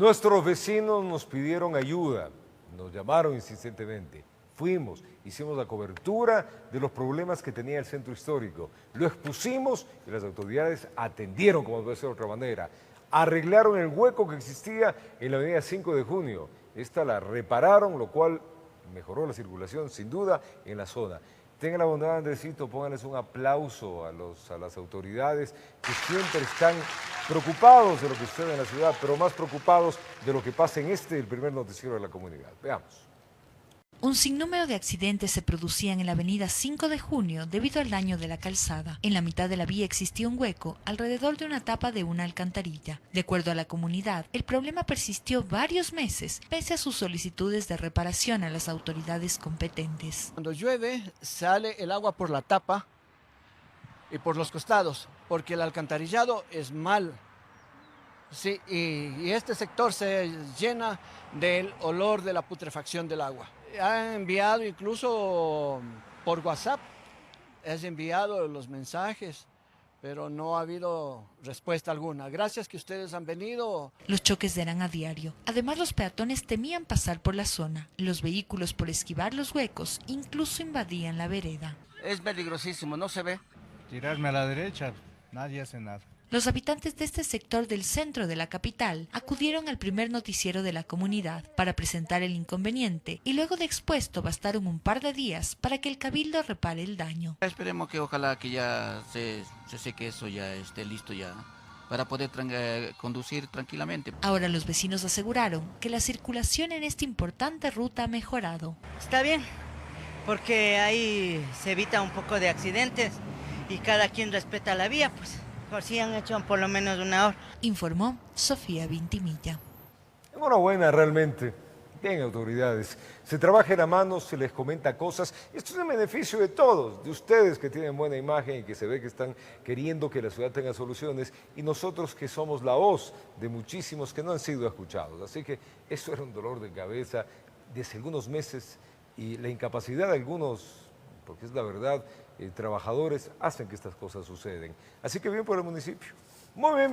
Nuestros vecinos nos pidieron ayuda, nos llamaron insistentemente. Fuimos, hicimos la cobertura de los problemas que tenía el centro histórico. Lo expusimos y las autoridades atendieron, como puede ser de otra manera. Arreglaron el hueco que existía en la avenida 5 de Junio. Esta la repararon, lo cual mejoró la circulación, sin duda, en la zona. Tengan la bondad, Andresito, pónganles un aplauso a las autoridades que siempre están preocupados de lo que sucede en la ciudad, pero más preocupados de lo que pasa en el primer noticiero de la comunidad. Veamos. Un sinnúmero de accidentes se producían en la avenida 5 de Junio debido al daño de la calzada. En la mitad de la vía existía un hueco alrededor de una tapa de una alcantarilla. De acuerdo a la comunidad, el problema persistió varios meses, pese a sus solicitudes de reparación a las autoridades competentes. Cuando llueve, sale el agua por la tapa y por los costados, porque el alcantarillado es mal. Sí, y este sector se llena del olor de la putrefacción del agua. Ha enviado incluso por WhatsApp, has enviado los mensajes, pero no ha habido respuesta alguna. Gracias que ustedes han venido. Los choques eran a diario. Además, los peatones temían pasar por la zona. Los vehículos, por esquivar los huecos, incluso invadían la vereda. Es peligrosísimo, no se ve. Tirarme a la derecha, nadie hace nada. Los habitantes de este sector del centro de la capital acudieron al primer noticiero de la comunidad para presentar el inconveniente y luego de expuesto bastaron un par de días para que el cabildo repare el daño. Esperemos que ojalá que ya se seque eso, ya esté listo ya para poder conducir tranquilamente. Ahora los vecinos aseguraron que la circulación en esta importante ruta ha mejorado. Está bien, porque ahí se evita un poco de accidentes y cada quien respeta la vía, pues. Por si han hecho por lo menos una hora. Informó Sofía Vintimilla. Enhorabuena, realmente. Bien, autoridades. Se trabaja en la mano, se les comenta cosas. Esto es en beneficio de todos, de ustedes que tienen buena imagen y que se ve que están queriendo que la ciudad tenga soluciones, y nosotros que somos la voz de muchísimos que no han sido escuchados. Así que eso era un dolor de cabeza desde algunos meses, y la incapacidad de algunos, porque es la verdad, trabajadores hacen que estas cosas suceden. Así que bien por el municipio. Muy bien,